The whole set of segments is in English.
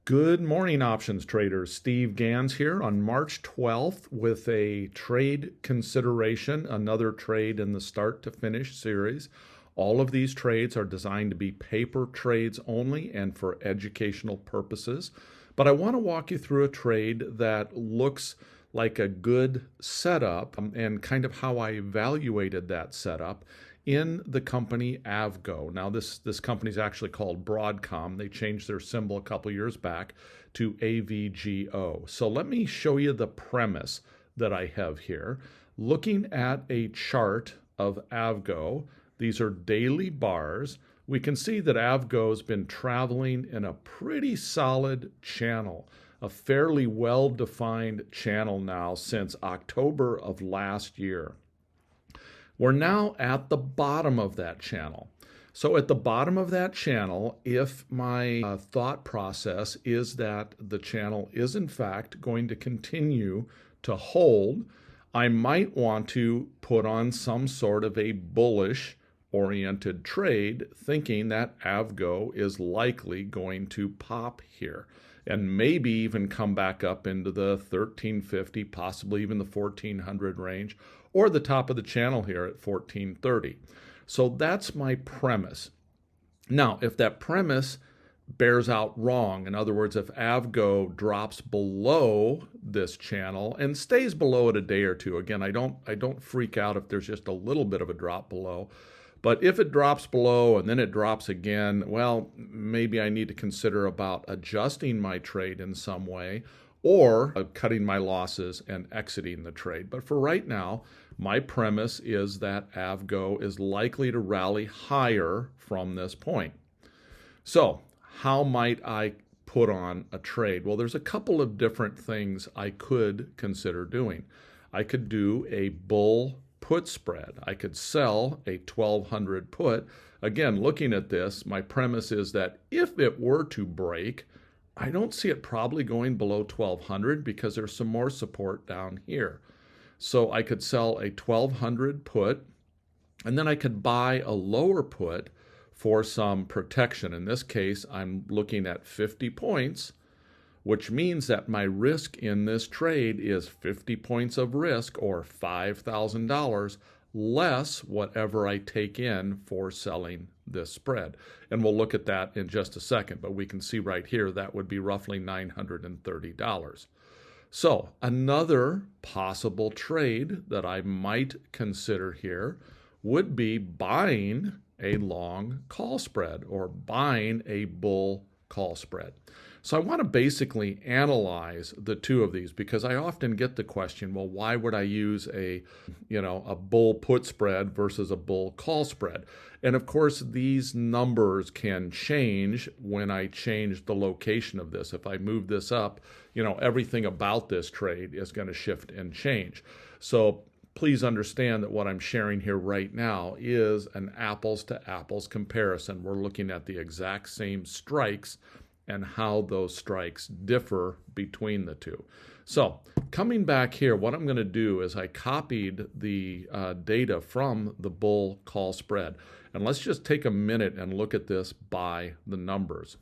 Good morning, options traders. Steve Ganz here on March 12th with a trade consideration, another trade in the start to finish series. All of these trades are designed to be paper trades only and for educational purposes. But I want to walk you through a trade that looks like a good setup and kind of how I evaluated that setup in the company AVGO. Now, this company is actually called Broadcom. They changed their symbol a couple years back to AVGO. So let me show you the premise that I have here. Looking at a chart of AVGO, these are daily bars. We can see that AVGO has been traveling in a pretty solid channel, a fairly well-defined channel now since October of last year. We're now at the bottom of that channel. So at the bottom of that channel, if my thought process is that the channel is in fact going to continue to hold, I might want to put on some sort of a bullish oriented trade, thinking that AVGO is likely going to pop here and maybe even come back up into the 1350, possibly even the 1400 range, or the top of the channel here at 1430. So that's my premise. Now, if that premise bears out wrong, in other words, if AVGO drops below this channel and stays below it a day or two, again, I don't freak out if there's just a little bit of a drop below. But if it drops below and then it drops again, well, maybe I need to consider about adjusting my trade in some way or cutting my losses and exiting the trade. But for right now, my premise is that AVGO is likely to rally higher from this point. So how might I put on a trade? Well, there's a couple of different things I could consider doing. I could do a bull put spread. I could sell a 1200 put. Again, looking at this, my premise is that if it were to break, I don't see it probably going below 1200 because there's some more support down here. So I could sell a 1200 put, and then I could buy a lower put for some protection. In this case, I'm looking at 50 points, which means that my risk in this trade is 50 points of risk, or $5,000, less whatever I take in for selling this spread. And we'll look at that in just a second, but we can see right here that would be roughly $930. So another possible trade that I might consider here would be buying a long call spread or buying a bull call spread. So I want to basically analyze the two of these because I often get the question, well, why would I use a bull put spread versus a bull call spread? And of course, these numbers can change when I change the location of this. If I move this up, everything about this trade is going to shift and change. So please understand that what I'm sharing here right now is an apples to apples comparison. We're looking at the exact same strikes and how those strikes differ between the two. So coming back here, what I'm going to do is I copied the data from the bull call spread. And let's just take a minute and look at this by the numbers.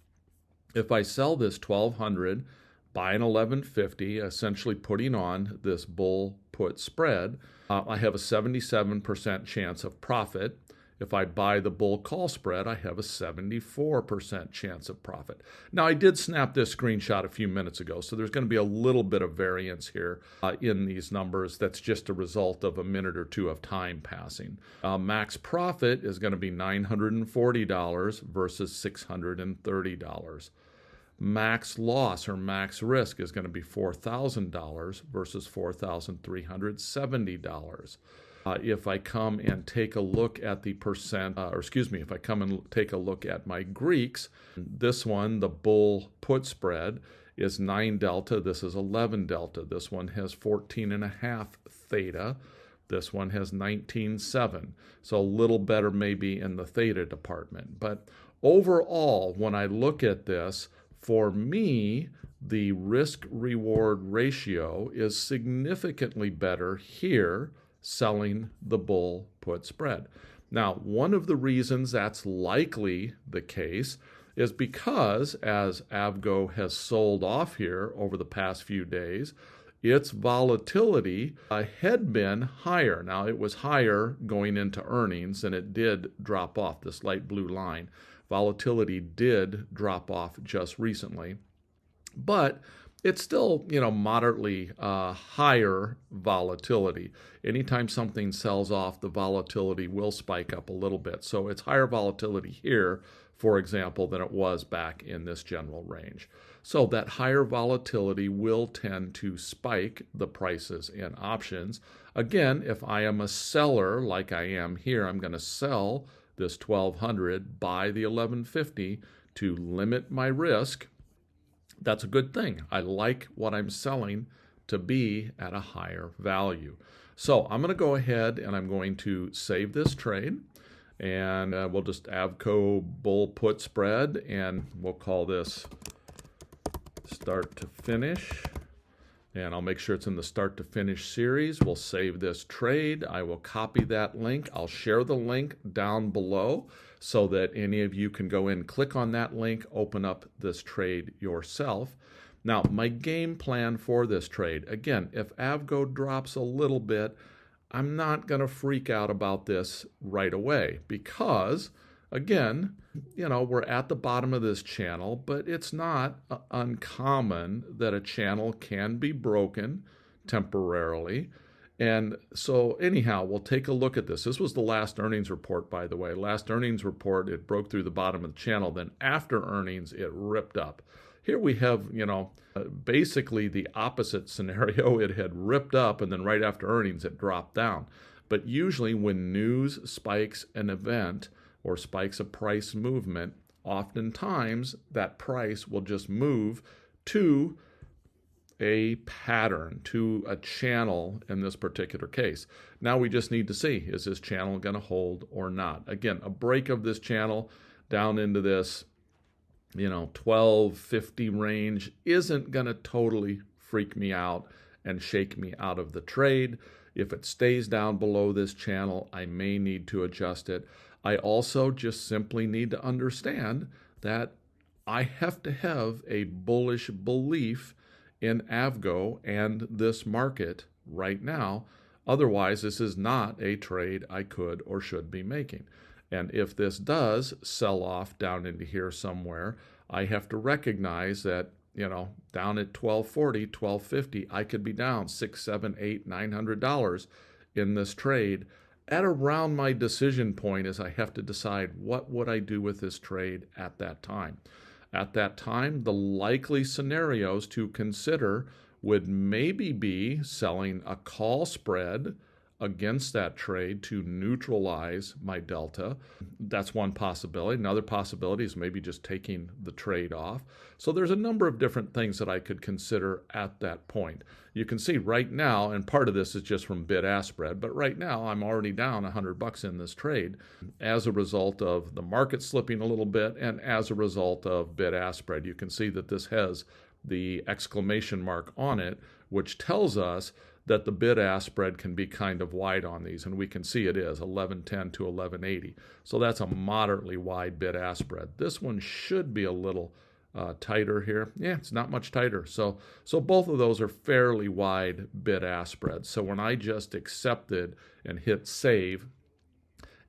If I sell this 1200, buy an 1150, essentially putting on this bull put spread, I have a 77% chance of profit. If I buy the bull call spread, I have a 74% chance of profit. Now, I did snap this screenshot a few minutes ago, so there's going to be a little bit of variance here in these numbers. That's just a result of a minute or two of time passing. Max profit is going to be $940 versus $630. Max loss or max risk is going to be $4,000 versus $4,370. If I come and take a look at the percent, if I come and take a look at my Greeks, this one, the bull put spread, is 9 delta. This is 11 delta. This one has 14.5 theta. This one has 19.7. So a little better maybe in the theta department. But overall, when I look at this, for me, the risk-reward ratio is significantly better here selling the bull put spread. Now, one of the reasons that's likely the case is because as AVGO has sold off here over the past few days, its volatility had been higher. Now, it was higher going into earnings, and it did drop off, this light blue line. Volatility did drop off just recently, but it's still, moderately higher volatility. Anytime something sells off, the volatility will spike up a little bit. So it's higher volatility here, for example, than it was back in this general range. So that higher volatility will tend to spike the prices in options. Again, if I am a seller like I am here, I'm going to sell this 1200, buy the 1150 to limit my risk. That's a good thing. I like what I'm selling to be at a higher value. So I'm going to go ahead and I'm going to save this trade, and we'll just AVGO bull put spread, and we'll call this start to finish. And I'll make sure it's in the start to finish series. We'll save this trade. I will copy that link. I'll share the link down below so that any of you can go in, click on that link, open up this trade yourself. Now, my game plan for this trade, again, if AVGO drops a little bit, I'm not going to freak out about this right away because, again, we're at the bottom of this channel, but it's not uncommon that a channel can be broken temporarily. And so anyhow, we'll take a look at this. This was the last earnings report, by the way. Last earnings report, it broke through the bottom of the channel. Then after earnings, it ripped up. Here we have, basically the opposite scenario. It had ripped up, and then right after earnings, it dropped down. But usually when news spikes an event or spikes a price movement, oftentimes that price will just move to a pattern, to a channel in this particular case. Now we just need to see, is this channel going to hold or not? Again, a break of this channel down into this 1250 range isn't going to totally freak me out and shake me out of the trade. If it stays down below this channel, I may need to adjust it. I also just simply need to understand that I have to have a bullish belief in AVGO and this market right now. Otherwise, this is not a trade I could or should be making. And if this does sell off down into here somewhere, I have to recognize that, down at 1240, 1250, I could be down $600, $700, $800, $900 in this trade. At around my decision point is I have to decide what would I do with this trade at that time. At that time, the likely scenarios to consider would maybe be selling a call spread against that trade to neutralize my delta. That's one possibility. Another possibility is maybe just taking the trade off. So there's a number of different things that I could consider at that point. You can see right now, and part of this is just from bid-ask spread, but right now I'm already down $100 in this trade as a result of the market slipping a little bit and as a result of bid-ask spread. You can see that this has the exclamation mark on it, which tells us that the bid-ask spread can be kind of wide on these, and we can see it is 1110 to 1180. So that's a moderately wide bid-ask spread. This one should be a little tighter here. Yeah, it's not much tighter. So both of those are fairly wide bid-ask spreads. So when I just accepted and hit save,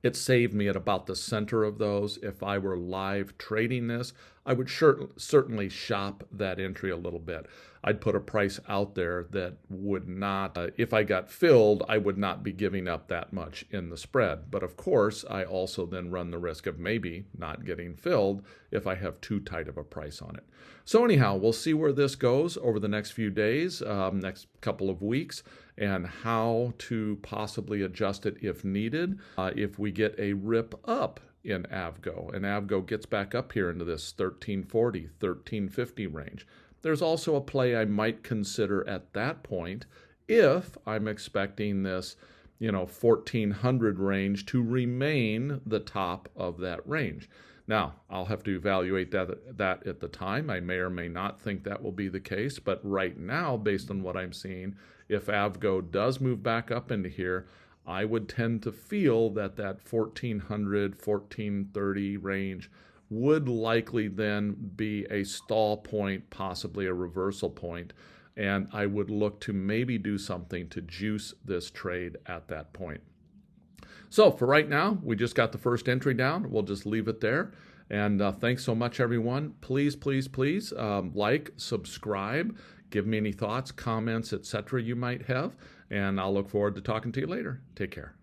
it saved me at about the center of those. If I were live trading this, I would certainly shop that entry a little bit. I'd put a price out there that would not, if I got filled, I would not be giving up that much in the spread. But of course, I also then run the risk of maybe not getting filled if I have too tight of a price on it. So anyhow, we'll see where this goes over the next few days, next couple of weeks, and how to possibly adjust it if needed. If we get a rip up in AVGO, and AVGO gets back up here into this 1340, 1350 range, there's also a play I might consider at that point if I'm expecting this, 1400 range to remain the top of that range. Now, I'll have to evaluate that at the time. I may or may not think that will be the case, but right now, based on what I'm seeing, if AVGO does move back up into here, I would tend to feel that 1400, 1430 range would likely then be a stall point, possibly a reversal point, and I would look to maybe do something to juice this trade at that point. So for right now, we just got the first entry down. We'll just leave it there. And thanks so much, everyone. Please, please, please like, subscribe, give me any thoughts, comments, etc. you might have. And I'll look forward to talking to you later. Take care.